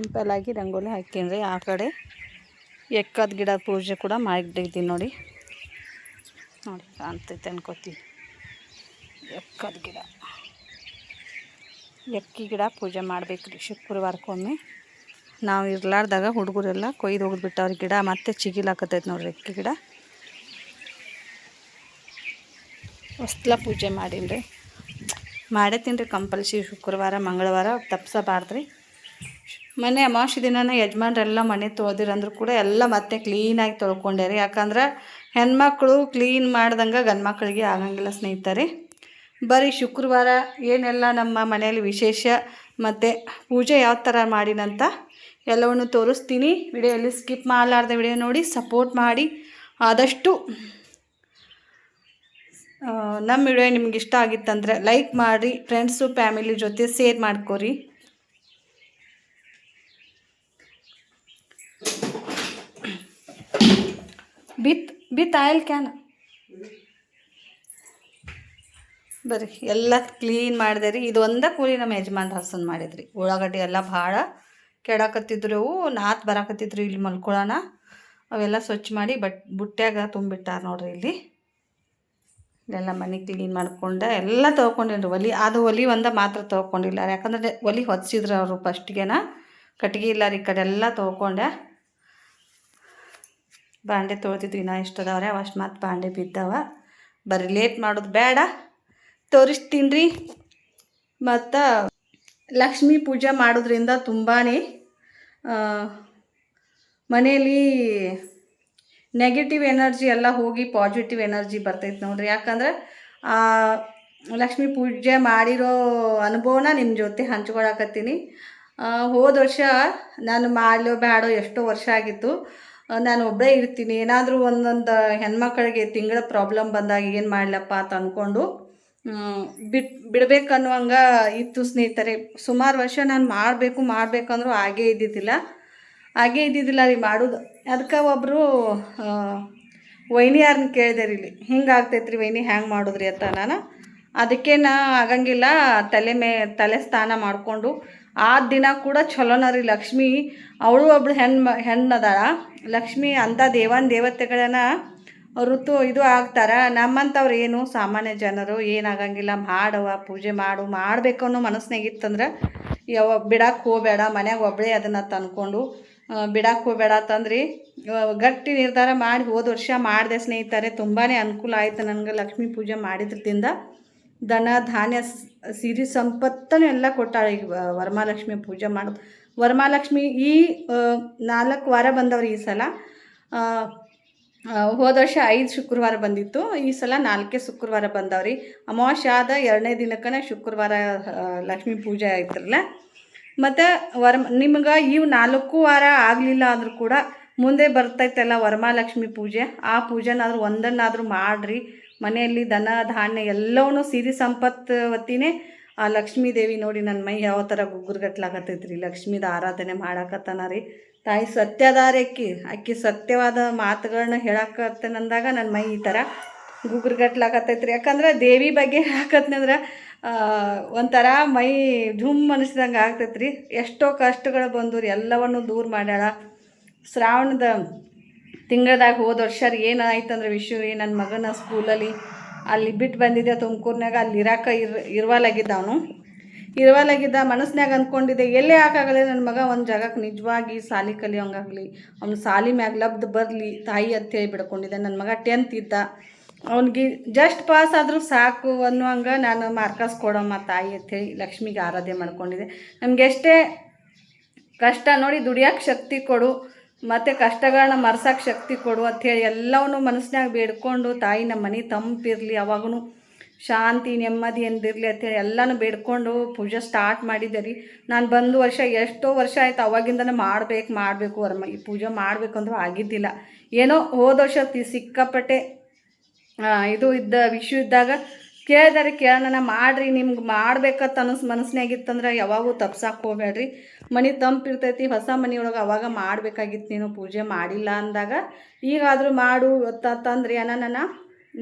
ಸಿಂಪಲ್ಲಾಗಿ ರಂಗೋಲಿ ಹಾಕ್ಯಂಡ್ರಿ. ಆ ಕಡೆ ಎಕ್ಕದ ಗಿಡ ಪೂಜೆ ಕೂಡ ಮಾಡಿದ್ದೀನಿ ನೋಡಿ. ನೋಡಿ ಕಾಣ್ತೈತೆ ಅನ್ಕೋತೀವಿ. ಎಕ್ಕದ ಗಿಡ, ಎಕ್ಕಿ ಗಿಡ ಪೂಜೆ ಮಾಡ್ಬೇಕ್ರಿ ಶುಕ್ರವಾರಕ್ಕೊಮ್ಮೆ. ನಾವು ಇರ್ಲಾರ್ದಾಗ ಹುಡುಗರೆಲ್ಲ ಕೊಯ್ದು ಹೋಗ್ಬಿಟ್ಟವ್ರ ಗಿಡ ಮತ್ತೆ ಚಿಗಿಲಾಕತೈತೆ ನೋಡ್ರಿ. ಎಕ್ಕಿ ಗಿಡ ಹೊಸ್ಲ ಪೂಜೆ ಮಾಡೀನಿ ಮಾಡೇತೀನಿ ಕಂಪಲ್ಸರಿ ಶುಕ್ರವಾರ ಮಂಗಳವಾರ ತಪ್ಸಬಾರ್ದ್ರಿ. ಮನೆ ಅಮಾವಾಸ್ಯೆ ದಿನನೇ ಯಜಮಾನ್ರೆಲ್ಲ ಮನೆ ತೊಳೆದಿರಂದ್ರೂ ಕೂಡ ಎಲ್ಲ ಮತ್ತೆ ಕ್ಲೀನಾಗಿ ತೊಳ್ಕೊಂಡ್ಯಾರಿ. ಯಾಕಂದ್ರೆ ಹೆಣ್ಮಕ್ಳು ಕ್ಲೀನ್ ಮಾಡ್ದಂಗೆ ಗಂಡು ಮಕ್ಕಳಿಗೆ ಆಗಂಗಿಲ್ಲ ಸ್ನೇಹಿತರೆ. ಬರೀ ಶುಕ್ರವಾರ ಏನೆಲ್ಲ ನಮ್ಮ ಮನೆಯಲ್ಲಿ ವಿಶೇಷ ಮತ್ತು ಪೂಜೆ ಯಾವ ಥರ ಮಾಡಿನಂತ ಎಲ್ಲವನ್ನು ತೋರಿಸ್ತೀನಿ. ವಿಡಿಯೋಲ್ಲಿ ಸ್ಕಿಪ್ ಮಾಡಲಾರ್ದೆ ವಿಡಿಯೋ ನೋಡಿ ಸಪೋರ್ಟ್ ಮಾಡಿ. ಆದಷ್ಟು ನಮ್ಮ ವಿಡಿಯೋ ನಿಮ್ಗೆ ಇಷ್ಟ ಆಗಿತ್ತಂದ್ರೆ ಲೈಕ್ ಮಾಡಿ, ಫ್ರೆಂಡ್ಸು ಫ್ಯಾಮಿಲಿ ಜೊತೆ ಶೇರ್ ಮಾಡ್ಕೊರಿ. ಬಿತ್ ಆಯಿಲ್ ಕ್ಯಾನ್ ಬರ್ರಿ ಎಲ್ಲ ಕ್ಲೀನ್ ಮಾಡಿದೆ ರೀ. ಇದು ಒಂದೇ ಕೂಲಿ ನಮ್ಮ ಯಜಮಾನ್ರ ಹಸನ್ ಮಾಡಿದ್ರಿ. ಉಳ್ಳಾಗಡ್ಡಿ ಎಲ್ಲ ಭಾಳ ಕೆಡಾಕತ್ತಿದ್ರು, ಅವು ನಾತ್ ಬರಾಕತ್ತಿದ್ರು ಇಲ್ಲಿ ಮಲ್ಕೊಳ್ಳೋಣ. ಅವೆಲ್ಲ ಸ್ವಚ್ಛ ಮಾಡಿ ಬುಟ್ಟ್ಯಾಗ ತುಂಬಿಟ್ಟಾರ ನೋಡ್ರಿ. ಇಲ್ಲಿ ಎಲ್ಲ ಮನೆ ಕ್ಲೀನ್ ಮಾಡ್ಕೊಂಡೆ ಎಲ್ಲ ತೊಳ್ಕೊಂಡೇನ್ರಿ. ಒಲಿ ಒಂದ ಮಾತ್ರ ತೊಳ್ಕೊಂಡಿಲ್ಲ, ಯಾಕಂದರೆ ಒಲಿ ಹೊಚ್ಚಿದ್ರು ಅವರು ಫಸ್ಟ್ಗೆನ. ಕಟ್ಗೆ ಇಲ್ಲ ರೀ. ಈ ಕಡೆ ಎಲ್ಲ ತೊಳ್ಕೊಂಡೆ. ಬಾಂಡೆ ತೊಳ್ದಿದ್ದು ಇನ್ನೂ ಇಷ್ಟದವ್ರೆ, ಅವಷ್ಟು ಮತ್ತು ಬಾಂಡೆ ಬಿದ್ದಾವ. ಬರ್ರಿ ಲೇಟ್ ಮಾಡೋದು ಬೇಡ, ತೋರಿಸ್ತೀನಿ ರೀ. ಮತ್ತು ಲಕ್ಷ್ಮೀ ಪೂಜೆ ಮಾಡೋದ್ರಿಂದ ತುಂಬಾ ಮನೆಯಲ್ಲಿ ನೆಗೆಟಿವ್ ಎನರ್ಜಿ ಎಲ್ಲ ಹೋಗಿ ಪಾಸಿಟಿವ್ ಎನರ್ಜಿ ಬರ್ತೈತೆ ನೋಡ್ರಿ. ಯಾಕಂದ್ರೆ ಲಕ್ಷ್ಮೀ ಪೂಜೆ ಮಾಡಿರೋ ಅನುಭವನ ನಿಮ್ಮ ಜೊತೆ ಹಂಚ್ಕೊಳಕತ್ತೀನಿ. ಹೋದ ವರ್ಷ ನಾನು ಮಾಡಲೋ ಬೇಡೋ ಎಷ್ಟೋ ವರ್ಷ ಆಗಿತ್ತು. ನಾನು ಒಬ್ಬಳೇ ಇರ್ತೀನಿ, ಏನಾದರೂ ಒಂದೊಂದು ಹೆಣ್ಮಕ್ಳಿಗೆ ತಿಂಗಳ ಪ್ರಾಬ್ಲಮ್ ಬಂದಾಗ ಏನು ಮಾಡಲಪ್ಪ ಅಂತ ಅಂದ್ಕೊಂಡು ಬಿಡ್ಬೇಕನ್ನುವಂಗೆ ಇತ್ತು ಸ್ನೇಹಿತರೆ. ಸುಮಾರು ವರ್ಷ ನಾನು ಮಾಡಬೇಕಂದ್ರೂ ಹಾಗೇ ಇದ್ದಿದ್ದಿಲ್ಲ ರೀ ಮಾಡೋದು. ಅದಕ್ಕೆ ಒಬ್ಬರು ವೈನಿಯಾರನ್ನ ಕೇಳಿದೆ ರೀ, ಇಲ್ಲಿ ಹಿಂಗೆ ಆಗ್ತೈತ್ರಿ ವೈನಿ, ಹ್ಯಾಂಗೆ ಮಾಡೋದ್ರಿ ಅಂತ. ನಾನು ಅದಕ್ಕೆ ಆಗಂಗಿಲ್ಲ, ತಲೆ ಸ್ನಾನ ಮಾಡಿಕೊಂಡು ಆ ದಿನ ಕೂಡ ಚಲೋನ ರೀ. ಲಕ್ಷ್ಮಿ ಅವಳು ಒಬ್ಳು ಹೆಣ್ಣದಾಳ. ಲಕ್ಷ್ಮಿ ಅಂಥ ದೇವತೆಗಳನ್ನ ಋತು ಇದು ಆಗ್ತಾರೆ. ನಮ್ಮಂಥವ್ರು ಏನು ಸಾಮಾನ್ಯ ಜನರು ಏನಾಗಂಗಿಲ್ಲ. ಪೂಜೆ ಮಾಡಬೇಕು ಅನ್ನೋ ಮನಸ್ಸಿನಾಗಿತ್ತಂದ್ರೆ ಬಿಡಕ್ಕೆ ಹೋಗಬೇಡ, ಮನ್ಯಾಗ ಒಬ್ಬಳೇ ಅದನ್ನು ತಂದ್ಕೊಂಡು ಬಿಡಕ್ಕೆ ಹೋಗಬೇಡ ಅಂತಂದ್ರಿ. ಗಟ್ಟಿ ನಿರ್ಧಾರ ಮಾಡಿ ಹೋದ ವರ್ಷ ಮಾಡಿದೆ ಸ್ನೇಹಿತರೆ. ತುಂಬಾ ಅನುಕೂಲ ಆಯಿತು ನನಗೆ. ಲಕ್ಷ್ಮೀ ಪೂಜೆ ಮಾಡಿದ್ರಿಂದ ಧನ ಧಾನ್ಯ ಸಿರಿ ಸಂಪತ್ತನ್ನು ಎಲ್ಲ ಕೊಟ್ಟಾಳೆ. ಈಗ ವರಮಹಾಲಕ್ಷ್ಮಿ ಪೂಜೆ ಮಾಡೋದು. ವರಮಹಾಲಕ್ಷ್ಮಿ ಈ 4 ವಾರ ಬಂದವ್ರು ಈ ಸಲ. ಹೋದ ವರ್ಷ 5 ಶುಕ್ರವಾರ ಬಂದಿತ್ತು, ಈ ಸಲ 4 ಶುಕ್ರವಾರ ಬಂದವ್ರಿ. ಅಮಾವಾಸ್ಯೆ ಆದ 2ನೇ ದಿನಕ್ಕನೇ ಶುಕ್ರವಾರ ಲಕ್ಷ್ಮೀ ಪೂಜೆ ಆಯ್ತಿರಲ್ಲ. ಮತ್ತು ನಿಮ್ಗೆ ಇವು 4 ವಾರ ಆಗಲಿಲ್ಲ ಅಂದರೂ ಕೂಡ ಮುಂದೆ ಬರ್ತೈತಲ್ಲ ವರಮಹಾಲಕ್ಷ್ಮಿ ಪೂಜೆ, ಆ ಪೂಜೆನಾದರೂ ಒಂದನ್ನಾದರೂ ಮಾಡಿರಿ. ಮನೆಯಲ್ಲಿ ಧನ ಧಾನ್ಯ ಎಲ್ಲವೂ ಸಿರಿ ಸಂಪತ್ತು ವತಿನೇ ಆ ಲಕ್ಷ್ಮೀ ದೇವಿ ನೋಡಿ ನನ್ನ ಮೈ ಯಾವ ಥರ ಗುಗ್ಗುರ್ಗಟ್ಲಾಗತ್ತೈತ್ರಿ. ಲಕ್ಷ್ಮೀದ ಆರಾಧನೆ ಮಾಡಾಕತ್ತಾನ ರೀ. ತಾಯಿ ಸತ್ಯದಾರಿ, ಅಕ್ಕಿ ಸತ್ಯವಾದ ಮಾತುಗಳನ್ನ ಹೇಳಾಕತ್ತೇನಂದಾಗ ನನ್ನ ಮೈ ಈ ಥರ ಗುಗ್ಗುರ್ಗಟ್ಲಾಗತ್ತೈತ್ರಿ. ಯಾಕಂದ್ರೆ ದೇವಿ ಬಗ್ಗೆ ಹೇಳಾಕತ್ನಂದ್ರೆ ಒಂಥರ ಮೈ ಝುಮ್ ಅನಿಸ್ದಂಗೆ ಆಗ್ತೈತ್ರಿ. ಎಷ್ಟೋ ಕಷ್ಟಗಳು ಬಂದು ಎಲ್ಲವನ್ನು ದೂರ ಮಾಡ್ಯಾಳ. ಶ್ರಾವಣದ ತಿಂಗಳದಾಗ ಹೋದ ವರ್ಷ ಏನಾಯ್ತಂದ್ರೆ ವಿಷಯ, ನನ್ನ ಮಗನ ಸ್ಕೂಲಲ್ಲಿ ಅಲ್ಲಿ ಬಿಟ್ಟು ಬಂದಿದ್ದೆ ತುಮಕೂರಿನಾಗ. ಅಲ್ಲಿ ಇರುವಾಲಾಗಿದ್ದ ಮನಸ್ಸಿನಾಗ ಅಂದ್ಕೊಂಡಿದ್ದೆ ಎಲ್ಲೇ ಹಾಕಾಗಲಿ ನನ್ನ ಮಗ ಒಂದು ಜಾಗಕ್ಕೆ ನಿಜವಾಗಿ ಸಾಲಿ ಕಲಿಯೋಂಗಾಗಲಿ, ಅವ್ನು ಸಾಲಿ ಮ್ಯಾಗ ಲಬ್ದು ಬರಲಿ ತಾಯಿ ಅಂತೇಳಿ ಬಿಡ್ಕೊಂಡಿದ್ದೆ. ನನ್ನ ಮಗ 10th ಇದ್ದ, ಅವ್ನಿಗೆ ಜಸ್ಟ್ ಪಾಸ್ ಆದರೂ ಸಾಕು ಅನ್ನುವಂಗೆ ನಾನು ಮಾರ್ಕಸ್ ಕೊಡೋಮ್ಮ ತಾಯಿ ಅಂಥೇಳಿ ಲಕ್ಷ್ಮಿಗೆ ಆರಾಧನೆ ಮಾಡ್ಕೊಂಡಿದ್ದೆ. ನಮ್ಗೆ ಎಷ್ಟೇ ಕಷ್ಟ ನೋಡಿ ದುಡಿಯೋಕ್ಕೆ ಶಕ್ತಿ ಕೊಡು, ಮತ್ತು ಕಷ್ಟಗಳನ್ನ ಮರ್ಸೋಕ್ಕೆ ಶಕ್ತಿ ಕೊಡು ಅಂಥೇಳಿ ಎಲ್ಲವನ್ನೂ ಮನಸ್ಸಿನಾಗ ಬೇಡ್ಕೊಂಡು, ತಾಯಿ ನಮ್ಮ ಮನೆ ತಂಪಿರಲಿ, ಅವಾಗೂ ಶಾಂತಿ ನೆಮ್ಮದಿ ಎಂದಿರಲಿ ಅಂಥೇಳಿ ಎಲ್ಲನೂ ಬೇಡ್ಕೊಂಡು ಪೂಜೆ ಸ್ಟಾರ್ಟ್ ಮಾಡಿದ್ದೆ ರೀ. ನಾನು ಬಂದು ಎಷ್ಟೋ ವರ್ಷ ಆಯಿತು, ಅವಾಗಿಂದನೇ ಮಾಡಬೇಕು ಈ ಪೂಜೆ ಮಾಡಬೇಕಂದ್ರೂ ಆಗಿದ್ದಿಲ್ಲ. ಏನೋ ಹೋದ ವರ್ಷ ಸಿಕ್ಕಾಪಟ್ಟೆ ಇದು ವಿಷಯ ಇದ್ದಾಗ ಕೇಳೋಣ ಮಾಡಿರಿ. ನಿಮ್ಗೆ ಮಾಡ್ಬೇಕಂತ ಮನಸ್ಸಿನಾಗಿತ್ತಂದ್ರೆ ಯಾವಾಗೂ ತಪ್ಸಕ್ಕೆ ಹೋಗ್ಬೇಡ್ರಿ. ಮನೆ ತಂಪಿರ್ತೈತಿ. ಹೊಸ ಮನೆಯೊಳಗೆ ಅವಾಗ ಮಾಡಬೇಕಾಗಿತ್ತು, ನೀನು ಪೂಜೆ ಮಾಡಿಲ್ಲ ಅಂದಾಗ ಈಗಾದರೂ ಮಾಡು ಅಂತಂದ್ರಿ. ನಾನು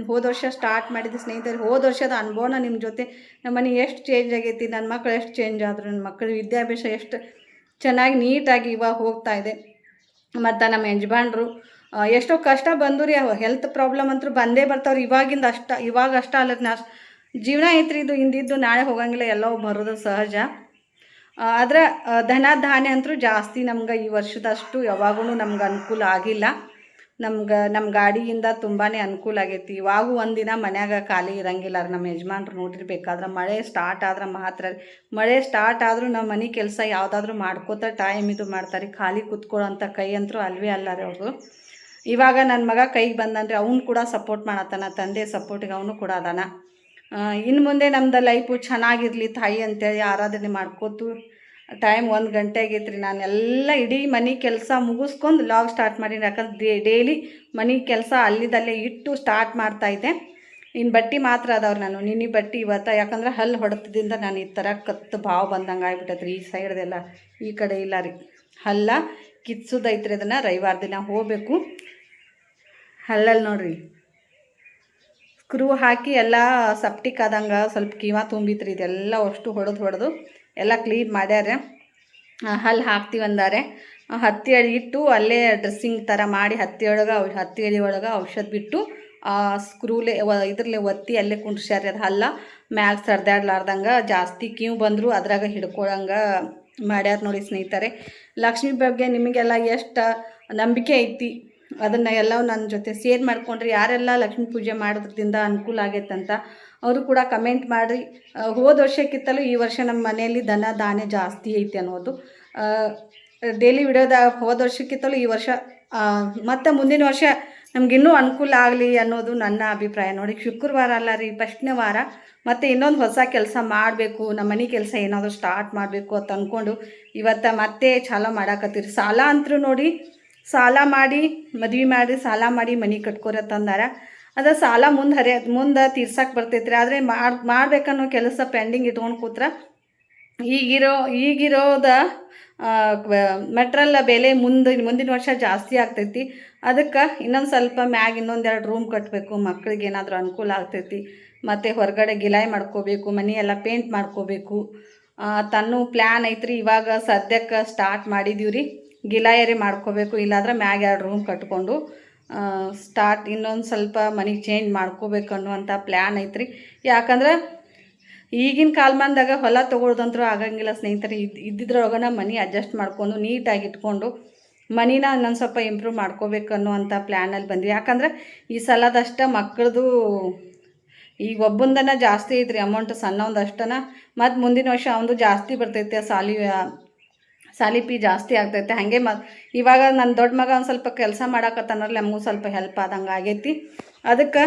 ಹೋದ ವರ್ಷ ಸ್ಟಾರ್ಟ್ ಮಾಡಿದ್ದೆ ಸ್ನೇಹಿತರೆ. ಹೋದ ವರ್ಷದ ಅನುಭವನ ನಿಮ್ಮ ಜೊತೆ, ನಮ್ಮ ಮನೆ ಎಷ್ಟು ಚೇಂಜ್ ಆಗೈತಿ, ನನ್ನ ಮಕ್ಕಳು ಎಷ್ಟು ಚೇಂಜ್ ಆದರು, ನನ್ನ ಮಕ್ಕಳ ವಿದ್ಯಾಭ್ಯಾಸ ಎಷ್ಟು ಚೆನ್ನಾಗಿ ನೀಟಾಗಿ ಇವಾಗ ಹೋಗ್ತಾ ಇದೆ. ಮತ್ತು ನಮ್ಮ ಯಜಮಾನ್ರು ಎಷ್ಟೋ ಕಷ್ಟ ಬಂದು ರೀ, ಹೆಲ್ತ್ ಪ್ರಾಬ್ಲಮ್ ಅಂತೂ ಬಂದೇ ಬರ್ತಾವ್ರಿ. ಇವಾಗ ಅಷ್ಟ ಅಲ್ಲ, ಜೀವನ ಐತ್ರಿ ಇದು, ಹಿಂದಿದ್ದು ನಾಳೆ ಹೋಗಂಗಿಲ್ಲ, ಎಲ್ಲವೂ ಬರೋದು ಸಹಜ. ಆದ್ರೆ ಧನ ಧಾನ್ಯ ಅಂತೂ ಜಾಸ್ತಿ ನಮ್ಗೆ ಈ ವರ್ಷದಷ್ಟು ಯಾವಾಗೂ ನಮ್ಗೆ ಅನುಕೂಲ ಆಗಿಲ್ಲ. ನಮ್ಮ ಗಾಡಿಯಿಂದ ತುಂಬಾ ಅನುಕೂಲ ಆಗೈತಿ. ಇವಾಗೂ ಒಂದಿನ ಮನ್ಯಾಗ ಖಾಲಿ ಇರಂಗಿಲ್ಲ ರೀ. ನಮ್ಮ ಯಜಮಾನ್ರು ನೋಡಿರ್ಬೇಕಾದ್ರೆ ಮಳೆ ಸ್ಟಾರ್ಟ್ ಆದ್ರೆ ಮಾತ್ರ ರೀ, ಮಳೆ ಸ್ಟಾರ್ಟ್ ಆದರೂ ನಮ್ಮ ಮನೆ ಕೆಲಸ ಯಾವುದಾದ್ರೂ ಮಾಡ್ಕೋತ ಟೈಮ್ ಇದು ಮಾಡ್ತಾರೆ. ಖಾಲಿ ಕೂತ್ಕೊಳ್ಳೋಂಥ ಕೈ ಅಂತೂ ಅಲ್ವೇ ಅಲ್ಲ ರೀ ಅವ್ರದ್ದು. ಇವಾಗ ನನ್ನ ಮಗ ಕೈಗೆ ಬಂದನ್ರಿ, ಅವ್ನು ಕೂಡ ಸಪೋರ್ಟ್ ಮಾಡತ್ತಾನ, ತಂದೆ ಸಪೋರ್ಟಿಗೆ ಅವನು ಕೂಡ ಅದಾನ. ಇನ್ನು ಮುಂದೆ ನಮ್ದು ಲೈಫು ಚೆನ್ನಾಗಿರಲಿ ತಾಯಿ ಅಂತೇಳಿ ಆರಾಧನೆ ಮಾಡ್ಕೋತು. ಟೈಮ್ 1 ಗಂಟೆ ಆಗೈತೆ ರೀ. ನಾನೆಲ್ಲ ಇಡೀ ಮನೆ ಕೆಲಸ ಮುಗಿಸ್ಕೊಂಡು ಲಾಗ್ ಸ್ಟಾರ್ಟ್ ಮಾಡೀನಿ. ಯಾಕಂದ್ರೆ ಡೈಲಿ ಮನೆ ಕೆಲಸ ಅಲ್ಲಿದಲ್ಲೇ ಇಟ್ಟು ಸ್ಟಾರ್ಟ್ ಮಾಡ್ತಾಯಿದ್ದೆ. ಇನ್ನು ಬಟ್ಟೆ ಮಾತ್ರ ಅದಾವ್ರಿ, ನಾನು ನಿನ್ನೆ ಬಟ್ಟೆ ಇವತ್ತು, ಯಾಕಂದ್ರೆ ಹಲ್ಲು ಹೊಡೆತದಿಂದ ನಾನು ಈ ಥರ ಕತ್ತು ಬಾವು ಬಂದಂಗೆ ಆಗ್ಬಿಟ್ಟೈತ್ರಿ. ಈ ಸೈಡ್ದೆಲ್ಲ, ಈ ಕಡೆ ಇಲ್ಲ ರೀ, ಹಲ್ಲ ಕಿತ್ಸೋದೈತ್ರಿ. ಅದನ್ನು ರವಿವಾರ ದಿನ ಹೋಗಬೇಕು. ಹಲ್ಲಲ್ಲಿ ನೋಡ್ರಿ ಸ್ಕ್ರೂ ಹಾಕಿ ಎಲ್ಲ ಸಪ್ಟಿಕ್ ಆದಂಗೆ ಸ್ವಲ್ಪ ಕೀವ ತುಂಬಿತ್ರಿ. ಇದೆಲ್ಲ ಅಷ್ಟು ಹೊಡೆದು ಎಲ್ಲ ಕ್ಲೀನ್ ಮಾಡ್ಯಾರ. ಹಲ್ಲು ಹಾಕ್ತೀವಿ ಅಂದಾರೆ. ಹತ್ತಿ ಎಳೆ ಇಟ್ಟು ಅಲ್ಲೇ ಡ್ರೆಸ್ಸಿಂಗ್ ಥರ ಮಾಡಿ ಹತ್ತಿ ಎಳೆ ಒಳಗೆ ಔಷಧ ಬಿಟ್ಟು ಸ್ಕ್ರೂಲೆ ಇದ್ರಲ್ಲೇ ಒತ್ತಿ ಅಲ್ಲೇ ಕುಂಡ್ಸ್ಯಾರ. ಅದು ಹಲ್ಲ ಮ್ಯಾಗ ಸರ್ದಾಡ್ಲಾರ್ದಂಗೆ, ಜಾಸ್ತಿ ಕೀವು ಬಂದರೂ ಅದ್ರಾಗ ಹಿಡ್ಕೊಳಂಗೆ ಮಾಡ್ಯಾರ ನೋಡಿ ಸ್ನೇಹಿತರೆ. ಲಕ್ಷ್ಮಿ ಬಗ್ಗೆ ನಿಮಗೆಲ್ಲ ಎಷ್ಟು ನಂಬಿಕೆ ಐತಿ ಅದನ್ನು ಎಲ್ಲವೂ ನನ್ನ ಜೊತೆ ಶೇರ್ ಮಾಡಿಕೊಂಡ್ರಿ. ಯಾರೆಲ್ಲ ಲಕ್ಷ್ಮೀ ಪೂಜೆ ಮಾಡೋದ್ರಿಂದ ಅನುಕೂಲ ಆಗೈತಂತ ಅವರು ಕೂಡ ಕಮೆಂಟ್ ಮಾಡಿರಿ. ಹೋದ ವರ್ಷಕ್ಕಿಂತಲೂ ಈ ವರ್ಷ ನಮ್ಮ ಮನೆಯಲ್ಲಿ ಧನ ಧಾನ್ಯ ಜಾಸ್ತಿ ಐತಿ ಅನ್ನೋದು. ಡೈಲಿ ವಿಡಿಯೋದಾಗ ಹೋದ ವರ್ಷಕ್ಕಿಂತಲೂ ಈ ವರ್ಷ ಮತ್ತು ಮುಂದಿನ ವರ್ಷ ನಮಗಿನ್ನೂ ಅನುಕೂಲ ಆಗಲಿ ಅನ್ನೋದು ನನ್ನ ಅಭಿಪ್ರಾಯ. ನೋಡಿ, ಶುಕ್ರವಾರ ಅಲ್ಲ ರೀ, ಫಸ್ಟ್ನೇ ವಾರ. ಮತ್ತು ಇನ್ನೊಂದು ಹೊಸ ಕೆಲಸ ಮಾಡಬೇಕು, ನಮ್ಮ ಮನೆ ಕೆಲಸ ಏನಾದರೂ ಸ್ಟಾರ್ಟ್ ಮಾಡಬೇಕು ಅಂತ ಅಂದ್ಕೊಂಡು ಇವತ್ತು ಮತ್ತೆ ಚಾಲೂ ಮಾಡಾಕತ್ತೀರಿ. ಸಾಲ ಅಂತರೂ ನೋಡಿ, ಸಾಲ ಮಾಡಿ ಮದ್ವೆ ಮಾಡಿ ಸಾಲ ಮಾಡಿ ಮನೆ ಕಟ್ಕೊರತ್ತಂದಾರ. ಅದು ಸಾಲ ಮುಂದೆ ತೀರ್ಸಕ್ಕೆ ಬರ್ತೈತ್ರಿ. ಆದರೆ ಮಾಡ್ಬೇಕನ್ನೋ ಕೆಲಸ ಪೆಂಡಿಂಗ್ ಇಟ್ಕೊಂಡು ಕೂತ್ರೆ ಈಗಿರೋದ ಮೆಟ್ರಲ್ ಬೆಲೆ ಮುಂದಿನ ವರ್ಷ ಜಾಸ್ತಿ ಆಗ್ತೈತಿ. ಅದಕ್ಕೆ ಇನ್ನೊಂದು ಸ್ವಲ್ಪ ಮ್ಯಾಗ ಇನ್ನೊಂದೆರಡು ರೂಮ್ ಕಟ್ಟಬೇಕು, ಮಕ್ಳಿಗೆ ಏನಾದರೂ ಅನುಕೂಲ ಆಗ್ತೈತಿ. ಮತ್ತು ಹೊರಗಡೆ ಗಿಲಾಯಿ ಮಾಡ್ಕೋಬೇಕು, ಮನೆಯೆಲ್ಲ ಪೇಂಟ್ ಮಾಡ್ಕೋಬೇಕು ತನ್ನೂ ಪ್ಲ್ಯಾನ್ ಐತ್ರಿ. ಇವಾಗ ಸದ್ಯಕ್ಕೆ ಸ್ಟಾರ್ಟ್ ಮಾಡಿದೀವಿ ರೀ, ಗಿಲಾಯರಿ ಮಾಡ್ಕೋಬೇಕು. ಇಲ್ಲಾಂದ್ರೆ ಮ್ಯಾಗ 2 ರೂಮ್ ಕಟ್ಕೊಂಡು ಇನ್ನೊಂದು ಸ್ವಲ್ಪ ಮನೆಗೆ ಚೇಂಜ್ ಮಾಡ್ಕೋಬೇಕು ಅನ್ನುವಂಥ ಪ್ಲ್ಯಾನ್ ಐತ್ರಿ. ಯಾಕಂದ್ರೆ ಈಗಿನ ಕಾಲಮಾನದಾಗ ಹೊಲ ತೊಗೊಳೋದಂತೂ ಆಗಂಗಿಲ್ಲ ಸ್ನೇಹಿತರೆ. ಇದ್ದಿದ್ರೊಳಗನ ಮನೆ ಅಡ್ಜಸ್ಟ್ ಮಾಡ್ಕೊಂಡು ನೀಟಾಗಿ ಇಟ್ಕೊಂಡು ಮನಿನ ಇನ್ನೊಂದು ಸ್ವಲ್ಪ ಇಂಪ್ರೂವ್ ಮಾಡ್ಕೋಬೇಕು ಅನ್ನುವಂಥ ಪ್ಲ್ಯಾನಲ್ಲಿ ಬಂದ್ವಿ. ಯಾಕಂದ್ರೆ ಈ ಸಲದಷ್ಟ ಮಕ್ಕಳದು ಈಗ ಒಬ್ಬಂದನ ಜಾಸ್ತಿ ಐತ್ರಿ ಅಮೌಂಟ್, ಸಣ್ಣವಂದಷ್ಟನ. ಮತ್ತು ಮುಂದಿನ ವರ್ಷ ಅವನದು ಜಾಸ್ತಿ ಬರ್ತೈತೆ, ಸಾಲಿ ಫೀ ಜಾಸ್ತಿ ಆಗ್ತೈತೆ. ಹಾಗೆ ಇವಾಗ ನನ್ನ ದೊಡ್ಡ ಮಗ ಒಂದು ಸ್ವಲ್ಪ ಕೆಲಸ ಮಾಡಾಕತ್ತಾನಲ್ಲ, ನಮಗೂ ಸ್ವಲ್ಪ ಹೆಲ್ಪ್ ಆದಂಗೆ ಆಗೈತಿ. ಅದಕ್ಕೆ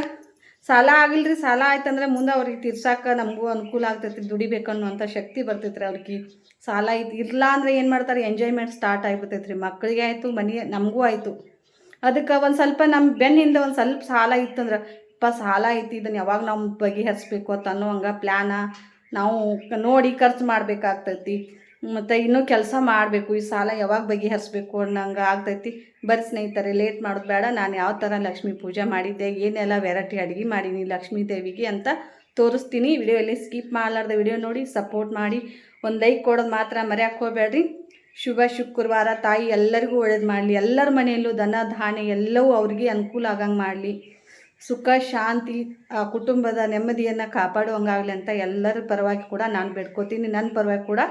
ಸಾಲ ಆಗಿಲ್ರಿ, ಸಾಲ ಆಯ್ತಂದ್ರೆ ಮುಂದೆ ಅವ್ರಿಗೆ ತೀರ್ಸಕ್ಕೆ ನಮಗೂ ಅನುಕೂಲ ಆಗ್ತೈತಿ. ದುಡಿಬೇಕನ್ನುವಂಥ ಶಕ್ತಿ ಬರ್ತೈತ್ರಿ ಅವ್ರಿಗೆ. ಸಾಲ ಇಲ್ಲ ಅಂದರೆ ಏನು ಮಾಡ್ತಾರೆ, ಎಂಜಾಯ್ಮೆಂಟ್ ಸ್ಟಾರ್ಟ್ ಆಗಿಬಿಡ್ತೈತ್ರಿ. ಮಕ್ಕಳಿಗೆ ಆಯಿತು, ನಮಗೂ ಆಯಿತು. ಅದಕ್ಕೆ ಒಂದು ಸ್ವಲ್ಪ ನಮ್ಮ ಬೆನ್ನಿಂದ ಒಂದು ಸ್ವಲ್ಪ ಸಾಲ ಇತ್ತಂದ್ರೆ, ಸಾಲ ಐತಿ, ಇದನ್ನು ಯಾವಾಗ ನಾವು ಬಗೆಹರಿಸ್ಬೇಕು ಅಂತ ಅನ್ನೋವಂಗೆ ಪ್ಲ್ಯಾನ ನಾವು ನೋಡಿ ಖರ್ಚು ಮಾಡಬೇಕಾಗ್ತೈತಿ. ಮತ್ತು ಇನ್ನೂ ಕೆಲಸ ಮಾಡಬೇಕು, ಈ ಸಾಲ ಯಾವಾಗ ಬಗೆಹರಿಸ್ಬೇಕು ಅನ್ನೋಂಗೆ ಆಗ್ತೈತಿ. ಬರೀ ಸ್ನೇಹಿತರೆ, ಲೇಟ್ ಮಾಡೋದು ಬೇಡ. ನಾನು ಯಾವ ಥರ ಲಕ್ಷ್ಮೀ ಪೂಜೆ ಮಾಡಿದ್ದೆ, ಏನೆಲ್ಲ ವೆರೈಟಿ ಅಡುಗೆ ಮಾಡೀನಿ ಲಕ್ಷ್ಮೀ ದೇವಿಗೆ ಅಂತ ತೋರಿಸ್ತೀನಿ. ವಿಡಿಯೋಲ್ಲಿ ಸ್ಕಿಪ್ ಮಾಡಲಾರ್ದ ವಿಡಿಯೋ ನೋಡಿ ಸಪೋರ್ಟ್ ಮಾಡಿ. ಒಂದು ಲೈಕ್ ಕೊಡೋದು ಮಾತ್ರ ಮರೆಯಕ್ಕೆ ಹೋಗಬೇಡ್ರಿ. ಶುಭ ಶುಕ್ರವಾರ. ತಾಯಿ ಎಲ್ಲರಿಗೂ ಒಳ್ಳೇದು ಮಾಡಲಿ, ಎಲ್ಲರ ಮನೆಯಲ್ಲೂ ಧನ ಧಾನ್ಯ ಎಲ್ಲವೂ ಅವ್ರಿಗೆ ಅನುಕೂಲ ಆಗಂಗೆ ಮಾಡಲಿ. ಸುಖ ಶಾಂತಿ ಕುಟುಂಬದ ನೆಮ್ಮದಿಯನ್ನು ಕಾಪಾಡುವಂಗಾಗಲಿ ಅಂತ ಎಲ್ಲರ ಪರವಾಗಿ ಕೂಡ ನಾನು ಬೇಡ್ಕೋತೀನಿ. ನನ್ನ ಪರವಾಗಿ ಕೂಡ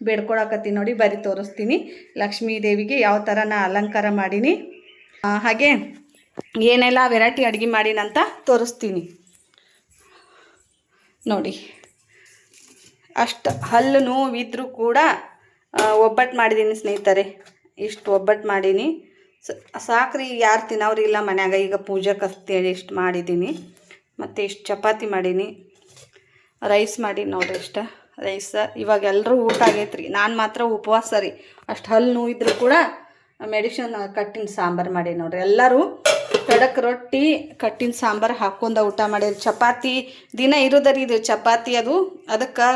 ಬೇಡ್ಕೊಳಕತ್ತೀನಿ. ನೋಡಿ, ಬರೀ ತೋರಿಸ್ತೀನಿ ಲಕ್ಷ್ಮೀ ದೇವಿಗೆ ಯಾವ ಥರ ನಾ ಅಲಂಕಾರ ಮಾಡೀನಿ, ಹಾಗೆ ಏನೆಲ್ಲ ವೆರೈಟಿ ಅಡುಗೆ ಮಾಡೀನಂತ ತೋರಿಸ್ತೀನಿ ನೋಡಿ. ಅಷ್ಟು ಹಲ್ಲು ನೋವಿದ್ರೂ ಕೂಡ ಒಬ್ಬಟ್ಟು ಮಾಡಿದ್ದೀನಿ ಸ್ನೇಹಿತರೆ. ಇಷ್ಟು ಒಬ್ಬಟ್ಟು ಮಾಡೀನಿ, ಸಾಕ್ರಿ. ಯಾರು ತಿನ್ನೋರು ಇಲ್ಲ ಮನ್ಯಾಗ, ಈಗ ಪೂಜೆಗೆ ಅಂತೇಳಿ ಇಷ್ಟು ಮಾಡಿದ್ದೀನಿ. ಮತ್ತು ಇಷ್ಟು ಚಪಾತಿ ಮಾಡೀನಿ, ರೈಸ್ ಮಾಡೀನಿ ನೋಡ್ರಿ. ಇಷ್ಟ ರೈಸ್. ಇವಾಗ ಎಲ್ಲರೂ ಊಟ ಆಗೈತ್ರಿ, ನಾನು ಮಾತ್ರ ಉಪವಾಸ ರೀ. ಅಷ್ಟು ಹಲ್ಲು ನೋವಿದ್ರೂ ಕೂಡ ಮೆಡಿಷನ್ ಕಟ್ಟಿನ ಸಾಂಬಾರು ಮಾಡಿ ನೋಡ್ರಿ. ಎಲ್ಲರೂ ಖಡಕ್ ರೊಟ್ಟಿ ಕಟ್ಟಿನ ಸಾಂಬಾರು ಹಾಕ್ಕೊಂಡು ಊಟ ಮಾಡಿರಿ. ಚಪಾತಿ ದಿನ ಇರೋದರಿ ಇದು ಚಪಾತಿ, ಅದಕ್ಕೆ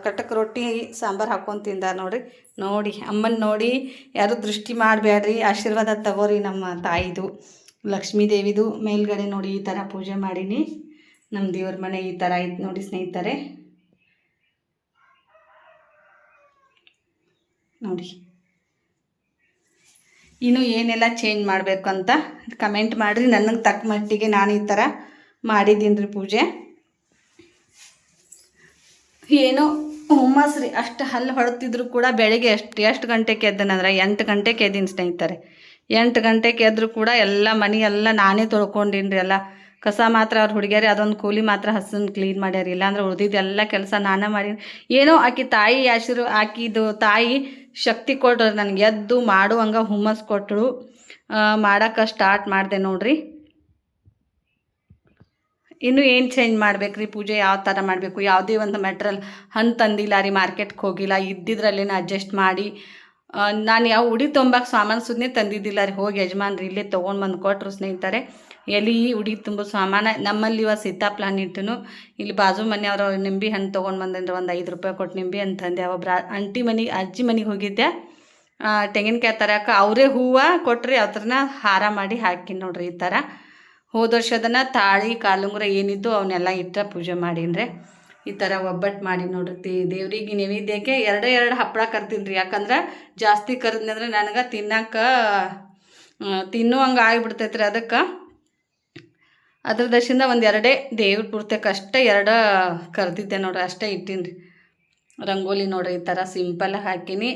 ಕಟಕ್ ರೊಟ್ಟಿ ಸಾಂಬಾರು ಹಾಕ್ಕೊಂಡು ತಿಂದಾರ ನೋಡ್ರಿ. ನೋಡಿ ಅಮ್ಮನ ನೋಡಿ ಯಾರು ದೃಷ್ಟಿ ಮಾಡಬೇಡ್ರಿ, ಆಶೀರ್ವಾದ ತಗೋರಿ ನಮ್ಮ ತಾಯಿದು ಲಕ್ಷ್ಮೀ ದೇವಿದು. ಮೇಲ್ಗಡೆ ನೋಡಿ ಈ ಥರ ಪೂಜೆ ಮಾಡೀನಿ. ನಮ್ಮ ದೇವ್ರ ಮನೆ ಈ ಥರ ಐತೆ ನೋಡಿ ಸ್ನೇಹಿತರೆ. ನೋಡಿ ಇನ್ನು ಏನೆಲ್ಲ ಚೇಂಜ್ ಮಾಡಬೇಕು ಅಂತ ಕಮೆಂಟ್ ಮಾಡಿರಿ. ನನಗೆ ತಕ್ಕ ಮಟ್ಟಿಗೆ ನಾನು ಈ ಥರ ಮಾಡಿದ್ದೀನಿ ರೀ ಪೂಜೆ. ಏನೋ ಹುಮ್ಮಸ್ರಿ, ಅಷ್ಟು ಹಲ್ಲು ಹೊಡ್ತಿದ್ರು ಕೂಡ ಬೆಳಗ್ಗೆ ಎಷ್ಟು ಗಂಟೆಗೆ ಎದ್ದನಂದ್ರೆ 8 ಗಂಟೆಗೆ ಎದ್ದೀನಿ ಸ್ನೇಹಿತರೆ. 8 ಗಂಟೆಗೆ ಎದ್ದರೂ ಕೂಡ ಎಲ್ಲ ಮನೆ ಎಲ್ಲ ನಾನೇ ತೊಳ್ಕೊಂಡಿನಿ ರೀ. ಎಲ್ಲ ಕಸ ಮಾತ್ರ ಅವ್ರು ಹುಡುಗ್ಯಾರಿ ಅದೊಂದು ಕೂಲಿ ಮಾತ್ರ ಹಸನ್ ಕ್ಲೀನ್ ಮಾಡ್ಯಾರಿ, ಇಲ್ಲಾಂದ್ರೆ ಉಳಿದಿದ್ದೆಲ್ಲ ಕೆಲಸ ನಾನೇ ಮಾಡೀನಿ. ಏನೋ ಆಕಿ ತಾಯಿ ಆಕಿದು ತಾಯಿ ಶಕ್ತಿ ಕೊಟ್ರು ನನಗೆ, ಎದ್ದು ಮಾಡುವಂಗೆ ಹುಮ್ಮಸ್ ಕೊಟ್ಟರು. ಮಾಡೋಕ್ಕೆ ಸ್ಟಾರ್ಟ್ ಮಾಡಿದೆ ನೋಡ್ರಿ. ಇನ್ನು ಏನು ಚೇಂಜ್ ಮಾಡ್ಬೇಕು ರೀ, ಪೂಜೆ ಯಾವ ಥರ ಮಾಡಬೇಕು, ಯಾವುದೇ ಒಂದು ಮೆಟ್ರಲ್ ಹಣ್ಣು ತಂದಿಲ್ಲ ರೀ, ಮಾರ್ಕೆಟ್ಗೆ ಹೋಗಿಲ್ಲ, ಇದ್ದಿದ್ರಲ್ಲೇನು ಅಡ್ಜಸ್ಟ್ ಮಾಡಿ. ನಾನು ಯಾವ ಉಡಿ ತೊಂಬಕ್ಕೆ ಸಾಮಾನು ಸುಮ್ಮನೆ ತಂದಿದ್ದಿಲ್ಲ ರೀ, ಹೋಗಿ ಯಜಮಾನ್ರಿ ಇಲ್ಲೇ ತೊಗೊಂಡು ಬಂದು ಕೊಟ್ಟರು ಸ್ನೇಹಿತರೆ. ಎಲ್ಲಿ ಉಡಿ ತುಂಬ ಸಾಮಾನು ನಮ್ಮಲ್ಲಿ ಇವಾಗ ಸೀತಾಫಲ ಹಣ್ಣು ಇಟ್ಟನು. ಇಲ್ಲಿ ಬಾಜು ಮನೆಯವರು ನಿಂಬೆ ಹಣ್ಣು ತೊಗೊಂಡು ಬಂದಂದ್ರೆ ಒಂದು 5 ರೂಪಾಯಿ ಕೊಟ್ಟು ನಿಂಬೆ ಹಣ್ಣು ತಂದೆ. ಒಬ್ಬರು ಅಜ್ಜಿ ಮನೆಗೆ ಹೋಗಿದ್ದೆ ತೆಂಗಿನಕಾಯಿ ತರಕ್ಕೆ, ಅವರೇ ಹೂವು ಕೊಟ್ಟರೆ ಅವ್ರನ್ನ ಹಾರ ಮಾಡಿ ಹಾಕಿ ನೋಡ್ರಿ. ಈ ಥರ ಹೋದ ವರ್ಷದನ ತಾಳಿ ಕಾಲುಂಗುರ ಏನಿದ್ದು ಅವನ್ನೆಲ್ಲ ಇಟ್ಟ ಪೂಜೆ ಮಾಡೀನ್ರಿ. ಈ ಥರ ಒಬ್ಬಟ್ಟು ಮಾಡಿ ನೋಡ್ರಿ ದೇವ್ರಿಗೆ ನೈವೇದ್ಯಕ್ಕೆ 2 ಹಪ್ಪಳ ಕರ್ತೀನಿ ರೀ. ಯಾಕಂದ್ರೆ ಜಾಸ್ತಿ ಕರೆದ್ನಂದ್ರೆ ನನಗೆ ತಿನ್ನುವಂಗೆ ಆಗಿಬಿಡ್ತೈತೆ ರೀ. ಅದಕ್ಕೆ ಅದ್ರ ದಶಿಂದ ಒಂದು 2 ದೇವ್ರ ಪೂರ್ತಕ್ಕೆ ಅಷ್ಟೇ 2 ಕರೆದಿದ್ದೆ ನೋಡ್ರಿ, ಅಷ್ಟೇ ಇಟ್ಟೀನಿ ರೀ. ರಂಗೋಲಿ ನೋಡ್ರಿ ಈ ಥರ ಸಿಂಪಲ್ ಹಾಕೀನಿ.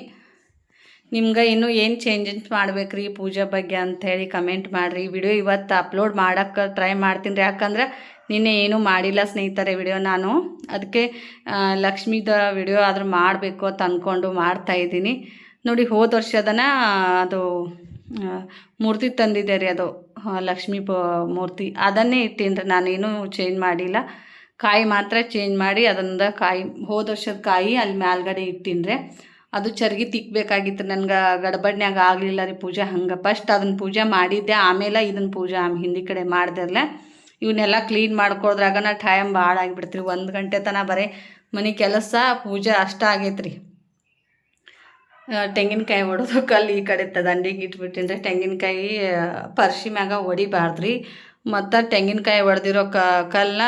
ನಿಮ್ಗೆ ಇನ್ನೂ ಏನು ಚೇಂಜಸ್ ಮಾಡ್ಬೇಕು ರೀ ಪೂಜೆ ಬಗ್ಗೆ ಅಂಥೇಳಿ ಕಮೆಂಟ್ ಮಾಡಿರಿ. ವಿಡಿಯೋ ಇವತ್ತು ಅಪ್ಲೋಡ್ ಮಾಡೋಕ್ಕೆ ಟ್ರೈ ಮಾಡ್ತೀನಿ ರೀ. ಯಾಕಂದ್ರೆ ನಿನ್ನೆ ಏನೂ ಮಾಡಿಲ್ಲ ಸ್ನೇಹಿತರೆ ವಿಡಿಯೋ ನಾನು. ಅದಕ್ಕೆ ಲಕ್ಷ್ಮೀದ ವಿಡಿಯೋ ಆದರೂ ಮಾಡಬೇಕು ಅಂತ ಅಂದ್ಕೊಂಡು ಮಾಡ್ತಾಯಿದ್ದೀನಿ ನೋಡಿ. ಹೋದ ವರ್ಷದನ ಅದು ಮೂರ್ತಿ ತಂದಿದ್ದೆ ರೀ, ಅದು ಲಕ್ಷ್ಮೀ ಮೂರ್ತಿ ಅದನ್ನೇ ಇಟ್ಟೀನಿ ರೀ. ನಾನೇನು ಚೇಂಜ್ ಮಾಡಿಲ್ಲ, ಕಾಯಿ ಮಾತ್ರ ಚೇಂಜ್ ಮಾಡಿ ಅದರಿಂದ ಕಾಯಿ ಹೋದ ವರ್ಷದ ಕಾಯಿ ಅಲ್ಲಿ ಮೇಲ್ಗಡೆ ಇಟ್ಟೀನಿ ರೀ. ಅದು ಚರ್ಗಿ ತಿಕ್ಕಬೇಕಾಗಿತ್ತು, ನನಗೆ ಗಡ್ಬಡ್ನ್ಯಾಗ ಆಗಲಿಲ್ಲ ರೀ ಪೂಜೆ. ಹಂಗೆ ಫಸ್ಟ್ ಅದನ್ನು ಪೂಜೆ ಮಾಡಿದ್ದೆ, ಆಮೇಲೆ ಇದನ್ನು ಪೂಜೆ ಹಿಂದಿ ಕಡೆ ಮಾಡಿದೆಲ್ಲ. ಇವನ್ನೆಲ್ಲ ಕ್ಲೀನ್ ಮಾಡ್ಕೊಳ್ದ್ರಾಗ ಟೈಮ್ ಭಾಳ ಆಗಿಬಿಡ್ತೀರಿ. 1 ಗಂಟೆ ತನಕ ಬರೀ ಮನೆ ಕೆಲಸ ಪೂಜೆ ಅಷ್ಟ ಆಗೈತೆ ರೀ. ತೆಂಗಿನಕಾಯಿ ಹೊಡೆದು ಕಲ್ಲು ಈ ಕಡೆ ದಂಡಿಗೆ ಇಟ್ಬಿಟ್ಟಿನ್ರಿ. ತೆಂಗಿನಕಾಯಿ ಪರ್ಶಿ ಮ್ಯಾಗ ಹೊಡಿಬಾರ್ದ್ರಿ. ಮತ್ತು ತೆಂಗಿನಕಾಯಿ ಹೊಡೆದಿರೋ ಕಲ್ಲನ್ನ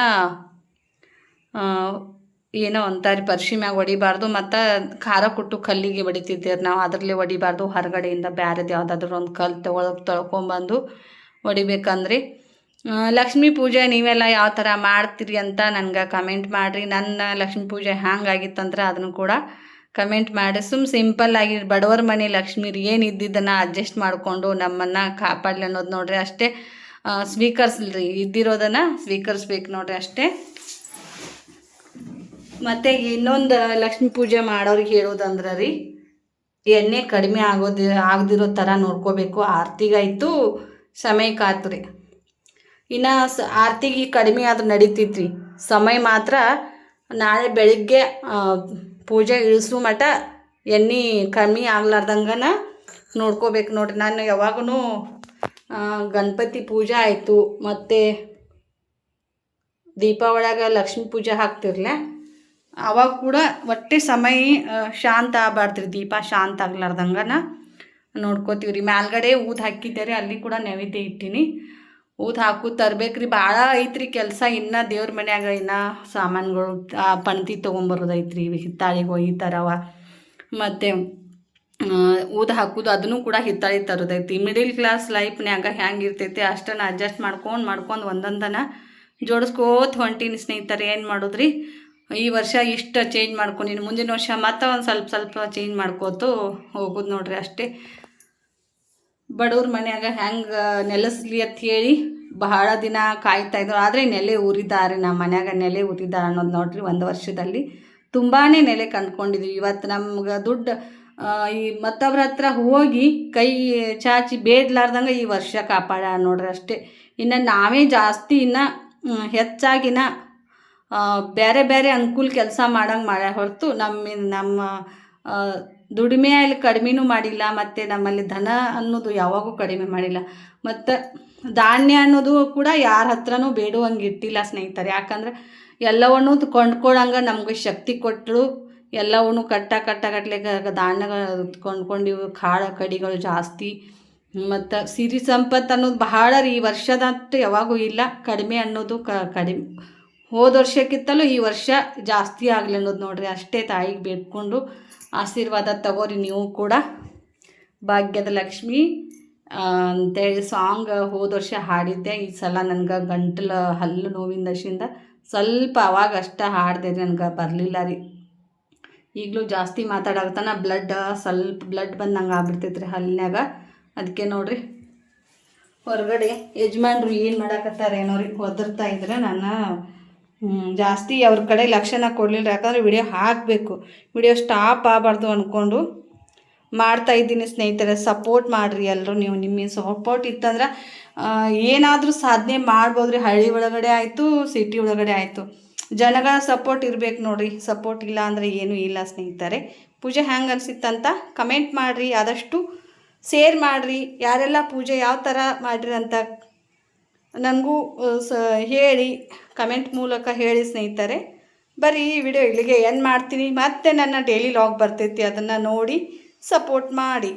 ಏನೋ ಅಂತಾರೆ ಪರ್ಶಿ ಮ್ಯಾಗ ಹೊಡಿಬಾರ್ದು. ಮತ್ತು ಖಾರ ಕೊಟ್ಟು ಕಲ್ಲಿಗೆ ಹೊಡಿತಿದ್ದೇವೆ ನಾವು, ಅದರಲ್ಲಿ ಹೊಡಿಬಾರ್ದು. ಹೊರಗಡೆಯಿಂದ ಬ್ಯಾರೆದು ಯಾವುದಾದ್ರೂ ಒಂದು ಕಲ್ಲು ತೊಳ್ಕೊಂಬಂದು ಹೊಡಿಬೇಕಂದ್ರಿ. ಲಕ್ಷ್ಮೀ ಪೂಜೆ ನೀವೆಲ್ಲ ಯಾವ ಥರ ಮಾಡ್ತೀರಿ ಅಂತ ನನಗೆ ಕಮೆಂಟ್ ಮಾಡಿರಿ. ನನ್ನ ಲಕ್ಷ್ಮೀ ಪೂಜೆ ಹ್ಯಾಂಗಾಗಿತ್ತಂದ್ರೆ ಅದನ್ನು ಕೂಡ ಕಮೆಂಟ್ ಮಾಡಿ. ಸಿಂಪಲ್ಲಾಗಿ ಬಡವರ ಮನೆ ಲಕ್ಷ್ಮೀ ಏನು ಇದ್ದಿದ್ದನ್ನು ಅಡ್ಜಸ್ಟ್ ಮಾಡಿಕೊಂಡು ನಮ್ಮನ್ನು ಕಾಪಾಡಲಿ ಅನ್ನೋದು ನೋಡ್ರಿ. ಅಷ್ಟೇ ಸ್ವೀಕರಿಸ್ಲಿ, ಇದ್ದಿರೋದನ್ನು ಸ್ವೀಕರಿಸ್ಬೇಕು ನೋಡ್ರಿ ಅಷ್ಟೇ. ಮತ್ತು ಇನ್ನೊಂದು ಲಕ್ಷ್ಮೀ ಪೂಜೆ ಮಾಡೋರಿಗೆ ಹೇಳೋದಂದ್ರೆ ರೀ, ಎಣ್ಣೆ ಕಡಿಮೆ ಆಗದಿರೋ ಥರ ನೋಡ್ಕೋಬೇಕು. ಆರತಿಗಾಯ್ತು ಸಮಯಕ್ಕಾಯ್ತು ರೀ. ಇನ್ನು ಆರತಿಗೆ ಕಡಿಮೆ ಆದ್ರೆ ನಡೀತಿದ್ರಿ, ಸಮಯ ಮಾತ್ರ ನಾಳೆ ಬೆಳಿಗ್ಗೆ ಪೂಜೆ ಇಳಿಸೋ ಮಟ್ಟ ಎಣ್ಣೆ ಕಮ್ಮಿ ಆಗ್ಲಾರ್ದಂಗನ ನೋಡ್ಕೋಬೇಕು ನೋಡ್ರಿ. ನಾನು ಯಾವಾಗೂ ಗಣಪತಿ ಪೂಜೆ ಆಯಿತು ಮತ್ತು ದೀಪಾವಳಿಯಾಗ ಲಕ್ಷ್ಮೀ ಪೂಜೆ ಹಾಕ್ತಿರ್ಲೆ, ಅವಾಗ ಕೂಡ ಒಟ್ಟೆ ಸಮಯ ಶಾಂತ ಆಗಬಾರ್ದ್ರಿ. ದೀಪ ಶಾಂತ ಆಗ್ಲಾರ್ದಂಗನ ನೋಡ್ಕೋತೀವಿ ರೀ. ಮ್ಯಾಲ್ಗಡೆ ಊದು ಹಾಕಿದ್ದೆ ರೀ, ಅಲ್ಲಿ ಕೂಡ ನೈವೇದ್ಯ ಇಟ್ಟೀನಿ. ಊದು ಹಾಕೋದು ತರ್ಬೇಕ್ರಿ. ಭಾಳ ಐತ್ರಿ ಕೆಲಸ. ಇನ್ನು ದೇವ್ರ ಮನ್ಯಾಗ ಇನ್ನು ಸಾಮಾನುಗಳು ಪಣತಿ ತೊಗೊಂಬರೋದೈತ್ರಿ, ಹಿತ್ತಾಳಿಗಳು ಈ ಥರವ. ಮತ್ತು ಊದು ಹಾಕೋದು ಅದನ್ನು ಕೂಡ ಹಿತ್ತಾಳಿ ತರೋದೈತಿ. ಮಿಡಿಲ್ ಕ್ಲಾಸ್ ಲೈಫ್ನ್ಯಾಗ ಹೆಂಗೆ ಇರ್ತೈತಿ ಅಷ್ಟನ್ನು ಅಡ್ಜಸ್ಟ್ ಮಾಡ್ಕೊಂಡು ಒಂದೊಂದನ್ನು ಜೋಡಿಸ್ಕೋತ ಹೊಂಟೀನಿ ಸ್ನೇಹಿತರೆ. ಏನು ಮಾಡೋದ್ರಿ, ಈ ವರ್ಷ ಇಷ್ಟು ಚೇಂಜ್ ಮಾಡ್ಕೊಂಡಿನಿ, ಮುಂದಿನ ವರ್ಷ ಮತ್ತೆ ಒಂದು ಸ್ವಲ್ಪ ಚೇಂಜ್ ಮಾಡ್ಕೋತು ಹೋಗೋದು ನೋಡ್ರಿ ಅಷ್ಟೇ. ಬಡವ್ರ ಮನ್ಯಾಗ ಹೆಂಗೆ ನೆಲೆಸ್ಲಿ ಅಂತ ಹೇಳಿ ಬಹಳ ದಿನ ಕಾಯ್ತಾಯಿದ್ರು. ಆದರೆ ನೆಲೆ ಊರಿದ್ದಾರೆ, ನಮ್ಮ ಮನ್ಯಾಗ ನೆಲೆ ಊರಿದ್ದಾರೆ ಅನ್ನೋದು ನೋಡ್ರಿ. 1 ವರ್ಷದಲ್ಲಿ ತುಂಬಾ ನೆಲೆ ಕಂಡ್ಕೊಂಡಿದ್ವಿ. ಇವತ್ತು ನಮ್ಗೆ ದುಡ್ಡು ಈ ಮತ್ತೊಬ್ರ ಹತ್ರ ಹೋಗಿ ಕೈ ಚಾಚಿ ಬೇಡ್ಲಾರ್ದಂಗೆ ಈ ವರ್ಷ ಕಾಪಾಡ ನೋಡ್ರಿ ಅಷ್ಟೇ. ಇನ್ನು ನಾವೇ ಜಾಸ್ತಿ ಇನ್ನು ಹೆಚ್ಚಾಗಿನ ಬೇರೆ ಬೇರೆ ಅನುಕೂಲ ಕೆಲಸ ಮಾಡಂಗೆ ಮಾಡ್ಯ ಹೊರತು ನಮ್ಮ ದುಡಿಮೆ ಅಲ್ಲಿ ಕಡಿಮೆನೂ ಮಾಡಿಲ್ಲ, ಮತ್ತು ನಮ್ಮಲ್ಲಿ ಧನ ಅನ್ನೋದು ಯಾವಾಗೂ ಕಡಿಮೆ ಮಾಡಿಲ್ಲ. ಮತ್ತು ಧಾನ್ಯ ಅನ್ನೋದು ಕೂಡ ಯಾರ ಹತ್ರನೂ ಬೇಡುವಂಗೆ ಇಟ್ಟಿಲ್ಲ ಸ್ನೇಹಿತರೆ. ಯಾಕಂದ್ರೆ ಎಲ್ಲವನ್ನೂ ಕೊಂಡ್ಕೊಳ್ಳಂಗೆ ನಮಗೆ ಶಕ್ತಿ ಕೊಟ್ಟರು. ಎಲ್ಲವನ್ನೂ ಕಟ್ಟಲೆ ಧಾನ್ಯಗಳು ಕೊಂಡ್ಕೊಂಡಿವು. ಕಾಳು ಕಡಿಗಳು ಜಾಸ್ತಿ, ಮತ್ತು ಸಿರಿ ಸಂಪತ್ತು ಅನ್ನೋದು ಬಹಳ ರೀ. ಈ ವರ್ಷದಂತೂ ಯಾವಾಗೂ ಇಲ್ಲ. ಕಡಿಮೆ ಅನ್ನೋದು ಕಡಿಮೆ, ಹೋದ ವರ್ಷಕ್ಕಿಂತಲೂ ಈ ವರ್ಷ ಜಾಸ್ತಿ ಆಗಲಿ ಅನ್ನೋದು ನೋಡ್ರಿ ಅಷ್ಟೇ. ತಾಯಿಗೆ ಬೇಡ್ಕೊಂಡು ಆಶೀರ್ವಾದ ತಗೋರಿ ನೀವು ಕೂಡ. ಭಾಗ್ಯದ ಲಕ್ಷ್ಮಿ ಅಂತೇಳಿ ಸಾಂಗ್ ಹೋದ ವರ್ಷ ಹಾಡಿದ್ದೆ. ಈ ಸಲ ನನಗೆ ಗಂಟಲು ಹಲ್ಲು ನೋವಿಂದಶಿಂದ ಸ್ವಲ್ಪ ಅವಾಗ ಅಷ್ಟೇ ಹಾಡಿದೆ, ನನಗೆ ಬರಲಿಲ್ಲ ರೀ. ಈಗಲೂ ಜಾಸ್ತಿ ಮಾತಾಡಕತ್ತಾನ ಸ್ವಲ್ಪ ಬ್ಲಡ್ ಬಂದಂಗೆ ಆಗ್ಬಿಡ್ತೈತೆ ರೀ ಹಲ್ಲಿನಾಗ. ಅದಕ್ಕೆ ನೋಡಿರಿ ಹೊರಗಡೆ ಯಜಮಾನ್ರು ಏನು ಮಾಡಾಕತ್ತಾರೇನೋ ರೀ, ಒದರ್ತಾ ಇದ್ರೆ ನಾನು ಜಾಸ್ತಿ ಅವ್ರ ಕಡೆ ಲಕ್ಷಣ ಕೊಡಲಿಲ್ಲ. ಯಾಕಂದರೆ ವಿಡಿಯೋ ಹಾಕಬೇಕು, ವಿಡಿಯೋ ಸ್ಟಾಪ್ ಆಗಬಾರ್ದು ಅಂದ್ಕೊಂಡು ಮಾಡ್ತಾಯಿದ್ದೀನಿ. ಸ್ನೇಹಿತರೆ ಸಪೋರ್ಟ್ ಮಾಡಿರಿ ಎಲ್ಲರೂ. ನೀವು ನಿಮ್ಮ ಸಪೋರ್ಟ್ ಇತ್ತಂದ್ರೆ ಏನಾದರೂ ಸಾಧನೆ ಮಾಡ್ಬೋದು ರೀ. ಹಳ್ಳಿ ಒಳಗಡೆ ಆಯಿತು, ಸಿಟಿ ಒಳಗಡೆ ಆಯಿತು, ಜನಗಳ ಸಪೋರ್ಟ್ ಇರಬೇಕು ನೋಡಿರಿ. ಸಪೋರ್ಟ್ ಇಲ್ಲ ಅಂದರೆ ಏನೂ ಇಲ್ಲ ಸ್ನೇಹಿತರೆ. ಪೂಜೆ ಹ್ಯಾಂಗೆ ಅನಿಸಿತ್ತಂತ ಕಮೆಂಟ್ ಮಾಡಿರಿ, ಆದಷ್ಟು ಶೇರ್ ಮಾಡಿರಿ. ಯಾರೆಲ್ಲ ಪೂಜೆ ಯಾವ ಥರ ಮಾಡಿರಿ ಅಂತ ನನಗೂ ಹೇಳಿ, ಕಮೆಂಟ್ ಮೂಲಕ ಹೇಳಿ ಸ್ನೇಹಿತರೆ. ಬರೀ ಈ ವಿಡಿಯೋ ಇಲ್ಲಿಗೆ ಏನು ಮಾಡ್ತೀನಿ. ಮತ್ತೆ ನನ್ನ ಡೈಲಿ ಲಾಗ್ ಬರ್ತೈತಿ, ಅದನ್ನು ನೋಡಿ ಸಪೋರ್ಟ್ ಮಾಡಿ.